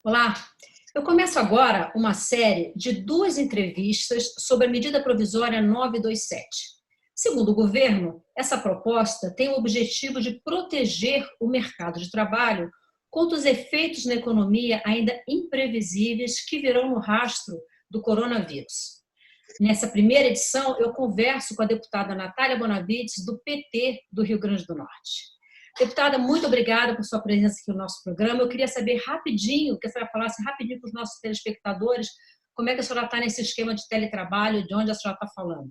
Olá, eu começo agora uma série de duas entrevistas sobre a medida provisória 927. Segundo o governo, essa proposta tem o objetivo de proteger o mercado de trabalho contra os efeitos na economia ainda imprevisíveis que virão no rastro do coronavírus. Nessa primeira edição, eu converso com a deputada Natália Bonavides, do PT do Rio Grande do Norte. Deputada, muito obrigada por sua presença aqui no nosso programa. Eu queria saber rapidinho, que a senhora falasse rapidinho para os nossos telespectadores, como é que a senhora está nesse esquema de teletrabalho, de onde a senhora está falando.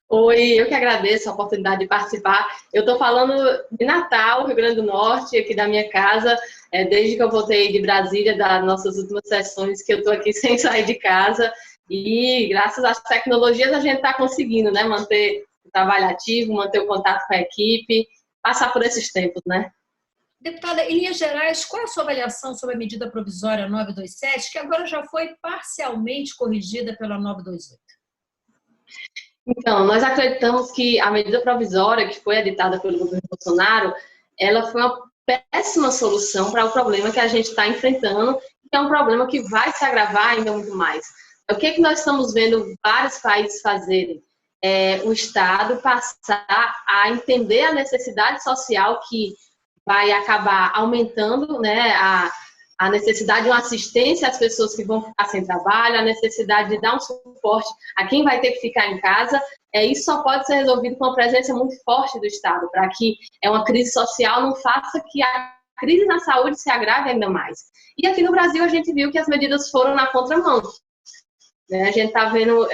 Oi, eu que agradeço a oportunidade de participar. Eu estou falando de Natal, Rio Grande do Norte, aqui da minha casa, desde que eu voltei de Brasília, das nossas últimas sessões, que eu estou aqui sem sair de casa, e graças às tecnologias a gente está conseguindo, né, manter o trabalho ativo, manter o contato com a equipe, passar por esses tempos, né? Deputada, em linhas gerais, qual é a sua avaliação sobre a medida provisória 927, que agora já foi parcialmente corrigida pela 928? Então, nós acreditamos que a medida provisória que foi editada pelo governo Bolsonaro, ela foi uma péssima solução para o problema que a gente está enfrentando, que é um problema que vai se agravar ainda muito mais. O que nós estamos vendo vários países fazerem? O Estado passar a entender a necessidade social que vai acabar aumentando, né, a necessidade de uma assistência às pessoas que vão ficar sem trabalho, a necessidade de dar um suporte a quem vai ter que ficar em casa. Isso só pode ser resolvido com uma presença muito forte do Estado, para que uma crise social não faça que a crise na saúde se agrave ainda mais. E aqui no Brasil a gente viu que as medidas foram na contramão. A gente está vendo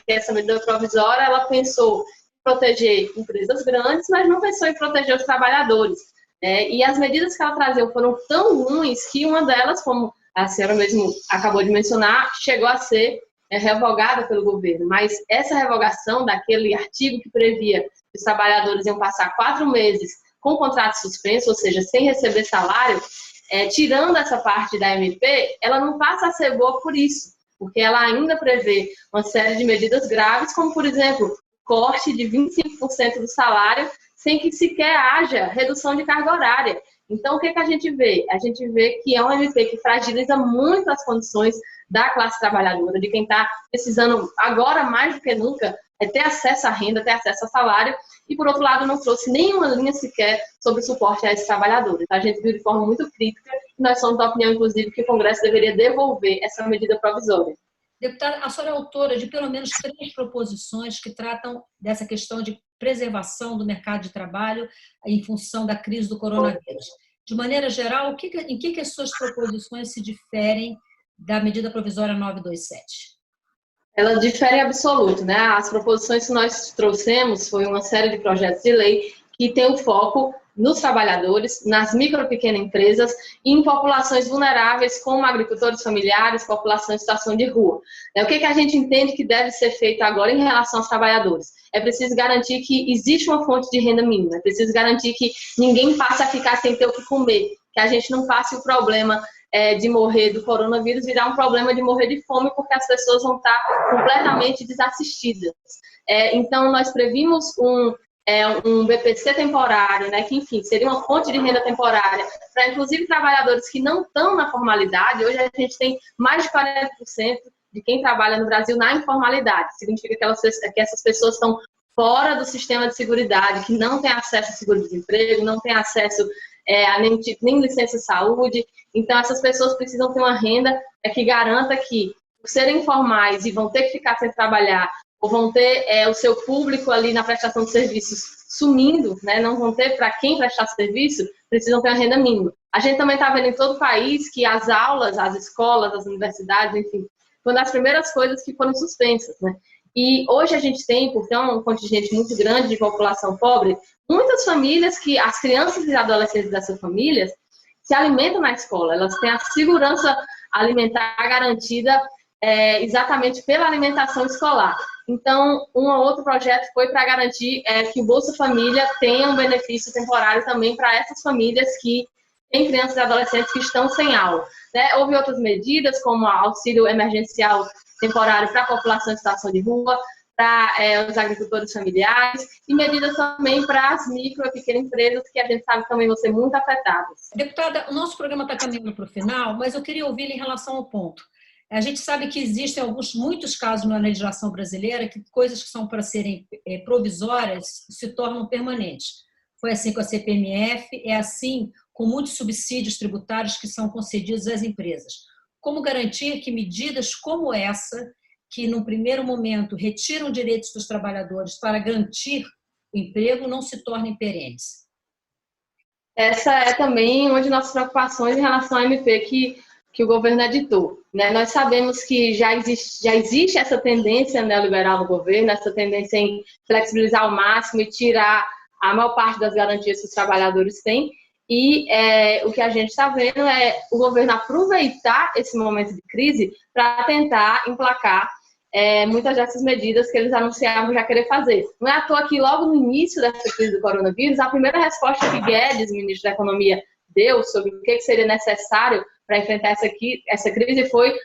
que essa medida provisória, ela pensou em proteger empresas grandes, mas não pensou em proteger os trabalhadores. E as medidas que ela trazia foram tão ruins que uma delas, como a senhora mesmo acabou de mencionar, chegou a ser revogada pelo governo. Mas essa revogação daquele artigo que previa que os trabalhadores iam passar 4 meses com contrato suspenso, ou seja, sem receber salário, tirando essa parte da MP, ela não passa a ser boa por isso, porque ela ainda prevê uma série de medidas graves, como, por exemplo, corte de 25% do salário sem que sequer haja redução de carga horária. Então, o que a gente vê? A gente vê que é um MP que fragiliza muito as condições da classe trabalhadora, de quem está precisando agora mais do que nunca ter acesso à renda, ter acesso ao salário, e, por outro lado, não trouxe nenhuma linha sequer sobre o suporte a esses trabalhadores. A gente viu de forma muito crítica e nós somos da opinião, inclusive, que o Congresso deveria devolver essa medida provisória. Deputada, a senhora é autora de pelo menos 3 proposições que tratam dessa questão de preservação do mercado de trabalho em função da crise do coronavírus. De maneira geral, em que as suas proposições se diferem da medida provisória 927? Ela difere em absoluto, né? As proposições que nós trouxemos foi uma série de projetos de lei que tem o foco nos trabalhadores, nas micro e pequenas empresas e em populações vulneráveis, como agricultores familiares, população em situação de rua. O que a gente entende que deve ser feito agora em relação aos trabalhadores? É preciso garantir que existe uma fonte de renda mínima, é preciso garantir que ninguém passe a ficar sem ter o que comer, que a gente não passe o problema de morrer do coronavírus virar um problema de morrer de fome, porque as pessoas vão estar completamente desassistidas. Então, nós previmos um BPC temporário, né, que, enfim, seria uma fonte de renda temporária para, inclusive, trabalhadores que não estão na formalidade. Hoje a gente tem mais de 40% de quem trabalha no Brasil na informalidade. Significa que essas pessoas estão fora do sistema de seguridade, que não têm acesso a seguro-desemprego, não têm acesso a nem licença de saúde. Então, essas pessoas precisam ter uma renda que garanta que, por serem informais e vão ter que ficar sem trabalhar, ou vão ter o seu público ali na prestação de serviços sumindo, né? Não vão ter para quem prestar serviço, precisam ter uma renda mínima. A gente também está vendo em todo o país que as aulas, as escolas, as universidades, enfim, foi uma das primeiras coisas que foram suspensas, né? E hoje a gente tem, por ter um contingente muito grande de população pobre, muitas famílias que as crianças e adolescentes dessas famílias se alimentam na escola, elas têm a segurança alimentar garantida exatamente pela alimentação escolar. Então, um outro projeto foi para garantir que o Bolsa Família tenha um benefício temporário também para essas famílias que têm crianças e adolescentes que estão sem aula. Houve outras medidas, como auxílio emergencial temporário para a população em situação de rua, para os agricultores familiares e medidas também para as micro e pequenas empresas, que a gente sabe que também vão ser muito afetadas. Deputada, o nosso programa está caminhando para o final, mas eu queria ouvi-la em relação ao ponto. A gente sabe que existem muitos casos na legislação brasileira que coisas que são para serem provisórias se tornam permanentes. Foi assim com a CPMF, é assim com muitos subsídios tributários que são concedidos às empresas. Como garantir que medidas como essa, que num primeiro momento retiram direitos dos trabalhadores para garantir o emprego, não se tornem perenes? Essa é também uma de nossas preocupações em relação à MP que o governo editou, né? Nós sabemos que já existe essa tendência neoliberal no governo, essa tendência em flexibilizar ao máximo e tirar a maior parte das garantias que os trabalhadores têm, e o que a gente está vendo é o governo aproveitar esse momento de crise para tentar emplacar muitas dessas medidas que eles anunciavam já querer fazer. Não é à toa que logo no início dessa crise do coronavírus, a primeira resposta que Guedes, ministro da Economia, deu sobre o que seria necessário para enfrentar essa crise foi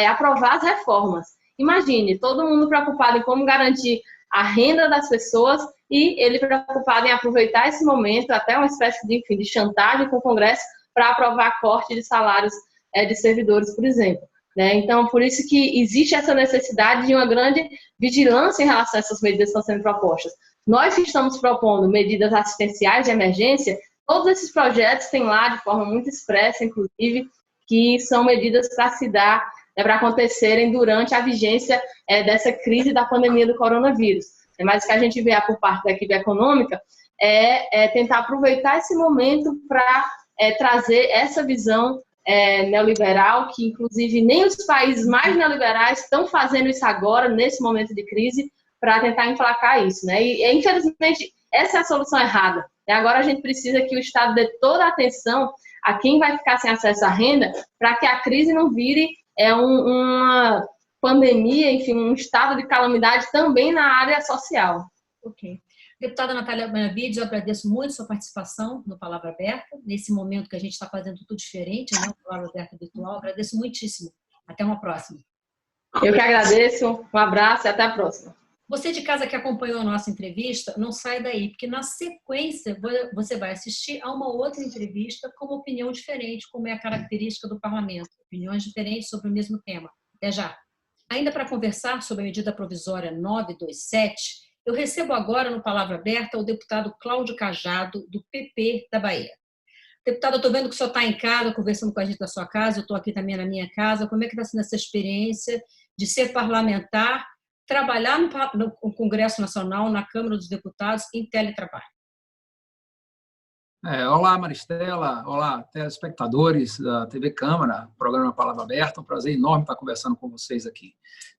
aprovar as reformas. Imagine, todo mundo preocupado em como garantir a renda das pessoas e ele preocupado em aproveitar esse momento, até uma espécie de chantagem com o Congresso, para aprovar corte de salários de servidores, por exemplo. Né? Então, por isso que existe essa necessidade de uma grande vigilância em relação a essas medidas que estão sendo propostas. Nós que estamos propondo medidas assistenciais de emergência, todos esses projetos têm lá, de forma muito expressa, inclusive, que são medidas para se dar, para acontecerem durante a vigência dessa crise da pandemia do coronavírus. Mas o que a gente vê por parte da equipe econômica é tentar aproveitar esse momento para trazer essa visão neoliberal, que inclusive nem os países mais neoliberais estão fazendo isso agora, nesse momento de crise, para tentar emplacar isso. Né? E, infelizmente, essa é a solução errada. Agora a gente precisa que o Estado dê toda a atenção a quem vai ficar sem acesso à renda, para que a crise não vire uma pandemia, enfim, um estado de calamidade também na área social. Ok. Deputada Natália Benavides, eu agradeço muito sua participação no Palavra Aberta, nesse momento que a gente está fazendo tudo diferente, né? O Palavra Aberta virtual. Agradeço muitíssimo. Até uma próxima. Eu que agradeço. Um abraço e até a próxima. Você de casa que acompanhou a nossa entrevista, não sai daí, porque na sequência você vai assistir a uma outra entrevista com uma opinião diferente, como é a característica do parlamento. Opiniões diferentes sobre o mesmo tema. Até já. Ainda para conversar sobre a medida provisória 927, eu recebo agora no Palavra Aberta o deputado Cláudio Cajado, do PP da Bahia. Deputado, eu estou vendo que o senhor está em casa, conversando com a gente da sua casa, eu estou aqui também na minha casa. Como é que está sendo essa experiência de ser parlamentar, trabalhar no Congresso Nacional, na Câmara dos Deputados, em teletrabalho? Olá, Maristela. Olá, telespectadores da TV Câmara, programa Palavra Aberta. Um prazer enorme estar conversando com vocês aqui.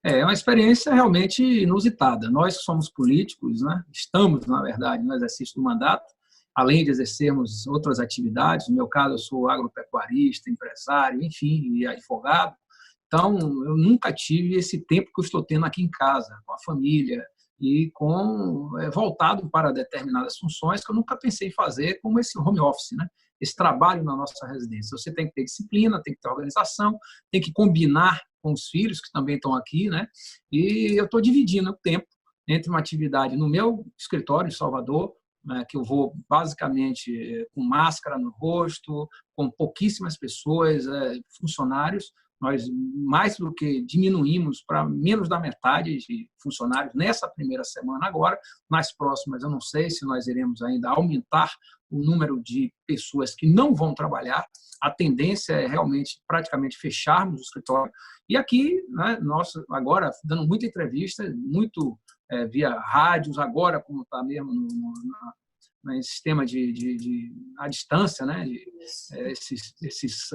É uma experiência realmente inusitada. Nós que somos políticos, né, estamos, na verdade, no exercício do mandato, além de exercermos outras atividades. No meu caso, eu sou agropecuarista, empresário, enfim, e advogado. Então, eu nunca tive esse tempo que eu estou tendo aqui em casa, com a família, e voltado para determinadas funções que eu nunca pensei em fazer, como esse home office, né? Esse trabalho na nossa residência. Você tem que ter disciplina, tem que ter organização, tem que combinar com os filhos que também estão aqui, né? E eu estou dividindo o tempo entre uma atividade no meu escritório em Salvador, né, que eu vou basicamente com máscara no rosto, com pouquíssimas pessoas, funcionários. Nós mais do que diminuímos para menos da metade de funcionários nessa primeira semana agora. Nas próximas, eu não sei se nós iremos ainda aumentar o número de pessoas que não vão trabalhar. A tendência é realmente praticamente fecharmos o escritório. E aqui, né, nós agora dando muita entrevista, muito via rádios, agora como está mesmo no sistema à distância, né,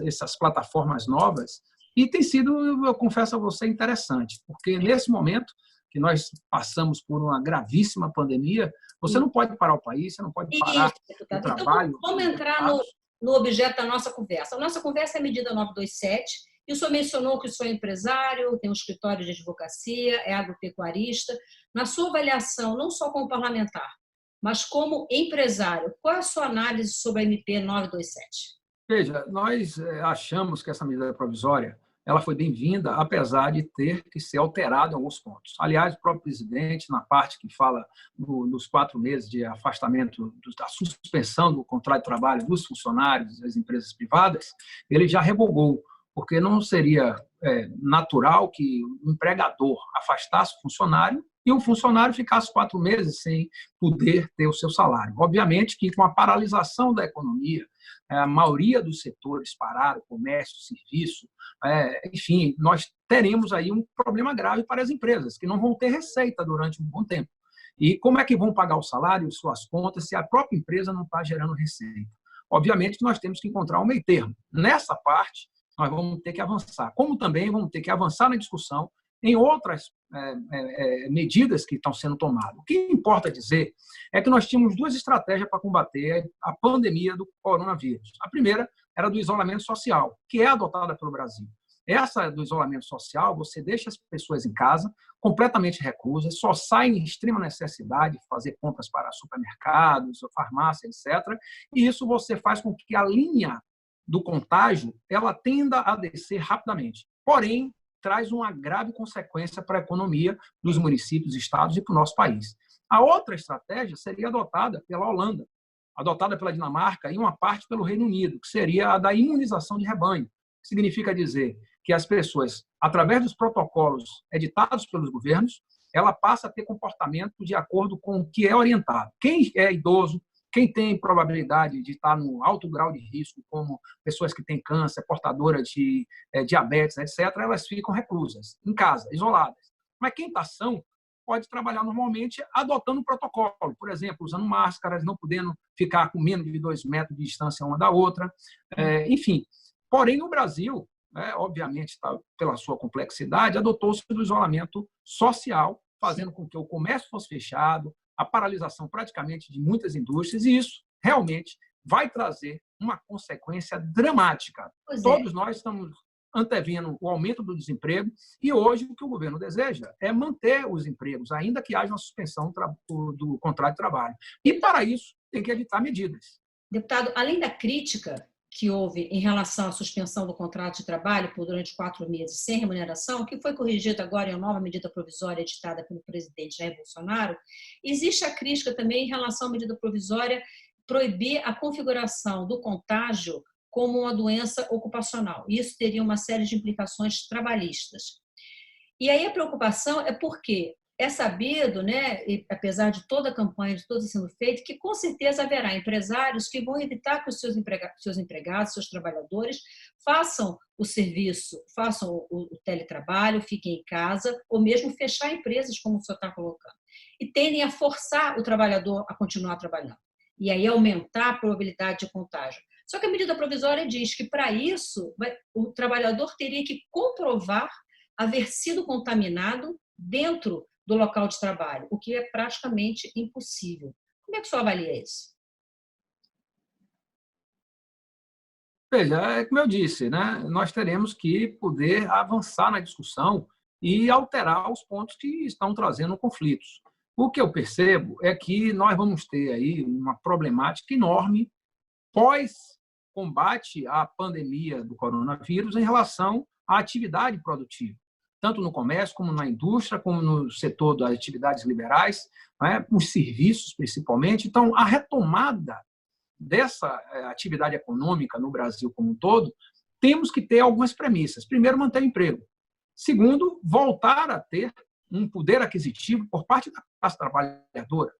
essas plataformas novas. E tem sido, eu confesso a você, interessante, porque nesse momento que nós passamos por uma gravíssima pandemia, você não pode parar o país, você não pode parar o trabalho. Então, vamos entrar no objeto da nossa conversa. A nossa conversa é a medida 927, e o senhor mencionou que o senhor é empresário, tem um escritório de advocacia, é agropecuarista. Na sua avaliação, não só como parlamentar, mas como empresário, qual é a sua análise sobre a MP 927? Veja, nós achamos que essa medida provisória ela foi bem-vinda, apesar de ter que ser alterada em alguns pontos. Aliás, o próprio presidente, na parte que fala dos 4 meses de afastamento, da suspensão do contrato de trabalho dos funcionários das empresas privadas, ele já revogou, porque não seria natural que o empregador afastasse o funcionário e o funcionário ficasse 4 meses sem poder ter o seu salário. Obviamente que com a paralisação da economia, a maioria dos setores pararam, comércio, serviço, enfim, nós teremos aí um problema grave para as empresas, que não vão ter receita durante um bom tempo. E como é que vão pagar o salário, suas contas, se a própria empresa não está gerando receita? Obviamente que nós temos que encontrar um meio termo. Nessa parte, nós vamos ter que avançar. Como também vamos ter que avançar na discussão em outras medidas que estão sendo tomadas. O que importa dizer é que nós tínhamos 2 estratégias para combater a pandemia do coronavírus. A primeira era do isolamento social, que é adotada pelo Brasil. Essa do isolamento social, você deixa as pessoas em casa, completamente reclusas, só saem em extrema necessidade, fazer compras para supermercados, farmácia, etc. E isso você faz com que a linha do contágio ela tenda a descer rapidamente. Porém, traz uma grave consequência para a economia dos municípios, estados e para o nosso país. A outra estratégia seria adotada pela Holanda, adotada pela Dinamarca e uma parte pelo Reino Unido, que seria a da imunização de rebanho, que significa dizer que as pessoas, através dos protocolos editados pelos governos, ela passa a ter comportamento de acordo com o que é orientado. Quem é idoso, quem tem probabilidade de estar no alto grau de risco, como pessoas que têm câncer, portadoras de diabetes, etc., elas ficam reclusas, em casa, isoladas. Mas quem está são pode trabalhar normalmente adotando um protocolo, por exemplo, usando máscaras, não podendo ficar com menos de 2 metros de distância uma da outra, enfim. Porém, no Brasil, obviamente, pela sua complexidade, adotou-se o isolamento social, fazendo com que o comércio fosse fechado, a paralisação praticamente de muitas indústrias, e isso realmente vai trazer uma consequência dramática. Todos nós estamos antevendo o aumento do desemprego e hoje o que o governo deseja é manter os empregos, ainda que haja uma suspensão do contrato de trabalho. E, para isso, tem que editar medidas. Deputado, além da crítica que houve em relação à suspensão do contrato de trabalho por durante 4 meses sem remuneração, que foi corrigida agora em uma nova medida provisória editada pelo presidente Jair Bolsonaro, existe a crítica também em relação à medida provisória proibir a configuração do contágio como uma doença ocupacional. Isso teria uma série de implicações trabalhistas. E aí a preocupação é porque é sabido, né, e apesar de toda a campanha, de todo sendo feito, que com certeza haverá empresários que vão evitar que os seus empregados, seus trabalhadores, façam o serviço, façam o teletrabalho, fiquem em casa, ou mesmo fechar empresas, como o senhor está colocando. E tendem a forçar o trabalhador a continuar trabalhando. E aí aumentar a probabilidade de contágio. Só que a medida provisória diz que, para isso, o trabalhador teria que comprovar haver sido contaminado dentro do local de trabalho, o que é praticamente impossível. Como é que o senhor avalia isso? Veja, é como eu disse, né? Nós teremos que poder avançar na discussão e alterar os pontos que estão trazendo conflitos. O que eu percebo é que nós vamos ter aí uma problemática enorme pós-combate à pandemia do coronavírus em relação à atividade produtiva, tanto no comércio, como na indústria, como no setor das atividades liberais, os serviços principalmente. Então, a retomada dessa atividade econômica no Brasil como um todo, temos que ter algumas premissas. Primeiro, manter o emprego. Segundo, voltar a ter um poder aquisitivo por parte da classe trabalhadora.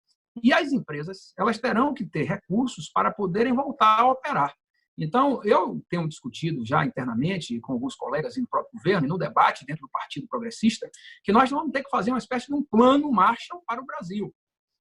E as empresas, elas terão que ter recursos para poderem voltar a operar. Então, eu tenho discutido já internamente com alguns colegas no próprio governo e no debate dentro do Partido Progressista que nós vamos ter que fazer uma espécie de um plano Marshall para o Brasil.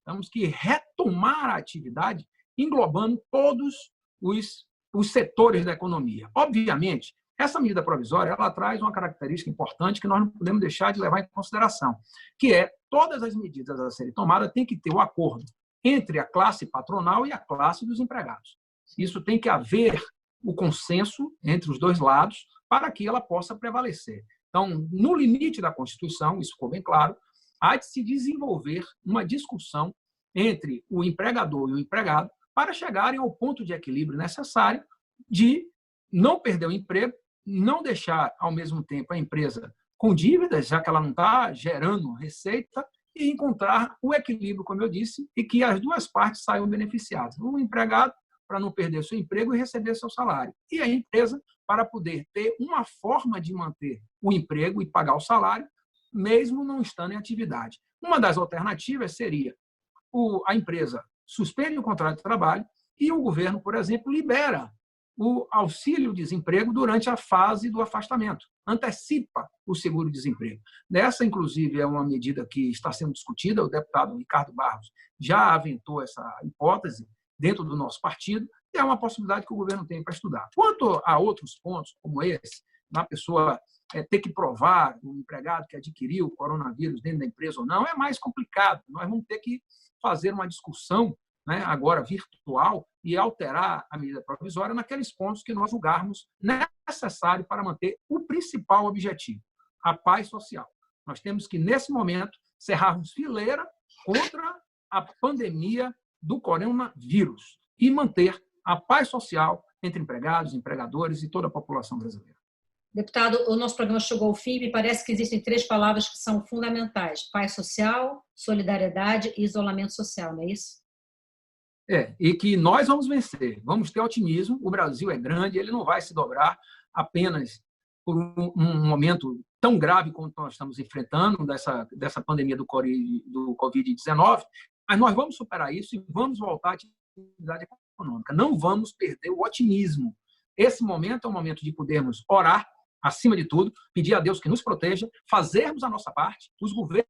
Temos que retomar a atividade englobando todos os setores da economia. Obviamente, essa medida provisória ela traz uma característica importante que nós não podemos deixar de levar em consideração, que é todas as medidas a serem tomadas têm que ter o acordo entre a classe patronal e a classe dos empregados. Isso tem que haver o consenso entre os dois lados para que ela possa prevalecer. Então, no limite da Constituição, isso ficou bem claro, há de se desenvolver uma discussão entre o empregador e o empregado para chegarem ao ponto de equilíbrio necessário de não perder o emprego não deixar, ao mesmo tempo, a empresa com dívidas, já que ela não está gerando receita, e encontrar o equilíbrio, como eu disse, e que as duas partes saiam beneficiadas. O empregado, para não perder seu emprego e receber seu salário, e a empresa, para poder ter uma forma de manter o emprego e pagar o salário, mesmo não estando em atividade. Uma das alternativas seria a empresa suspende o contrato de trabalho e o governo, por exemplo, libera o auxílio-desemprego durante a fase do afastamento, antecipa o seguro-desemprego. Essa, inclusive, é uma medida que está sendo discutida, o deputado Ricardo Barros já aventou essa hipótese dentro do nosso partido, e é uma possibilidade que o governo tem para estudar. Quanto a outros pontos, como esse, na pessoa ter que provar o empregado que adquiriu o coronavírus dentro da empresa ou não, é mais complicado. Nós vamos ter que fazer uma discussão, né, agora virtual, e alterar a medida provisória naqueles pontos que nós julgarmos necessário para manter o principal objetivo, a paz social. Nós temos que, nesse momento, cerrarmos fileira contra a pandemia do coronavírus e manter a paz social entre empregados, empregadores e toda a população brasileira. Deputado, o nosso programa chegou ao fim e me parece que existem 3 palavras que são fundamentais: paz social, solidariedade e isolamento social, não é isso? E que nós vamos vencer, vamos ter otimismo, o Brasil é grande, ele não vai se dobrar apenas por um momento tão grave como nós estamos enfrentando, dessa pandemia do Covid-19, mas nós vamos superar isso e vamos voltar à atividade econômica. Não vamos perder o otimismo. Esse momento é um momento de podermos orar, acima de tudo, pedir a Deus que nos proteja, fazermos a nossa parte. Os governos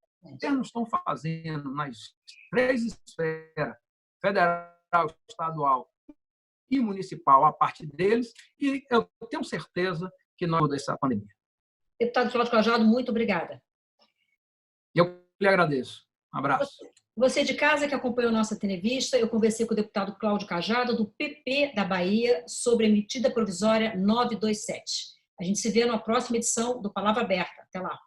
estão fazendo nas 3 esferas, federal, estadual e municipal, a parte deles, e eu tenho certeza que nós vamos dessa pandemia. Deputado Cláudio Cajado, muito obrigada. Eu lhe agradeço. Um abraço. Você de casa que acompanhou nossa entrevista, eu conversei com o deputado Cláudio Cajado, do PP da Bahia, sobre a medida provisória 927. A gente se vê na próxima edição do Palavra Aberta. Até lá.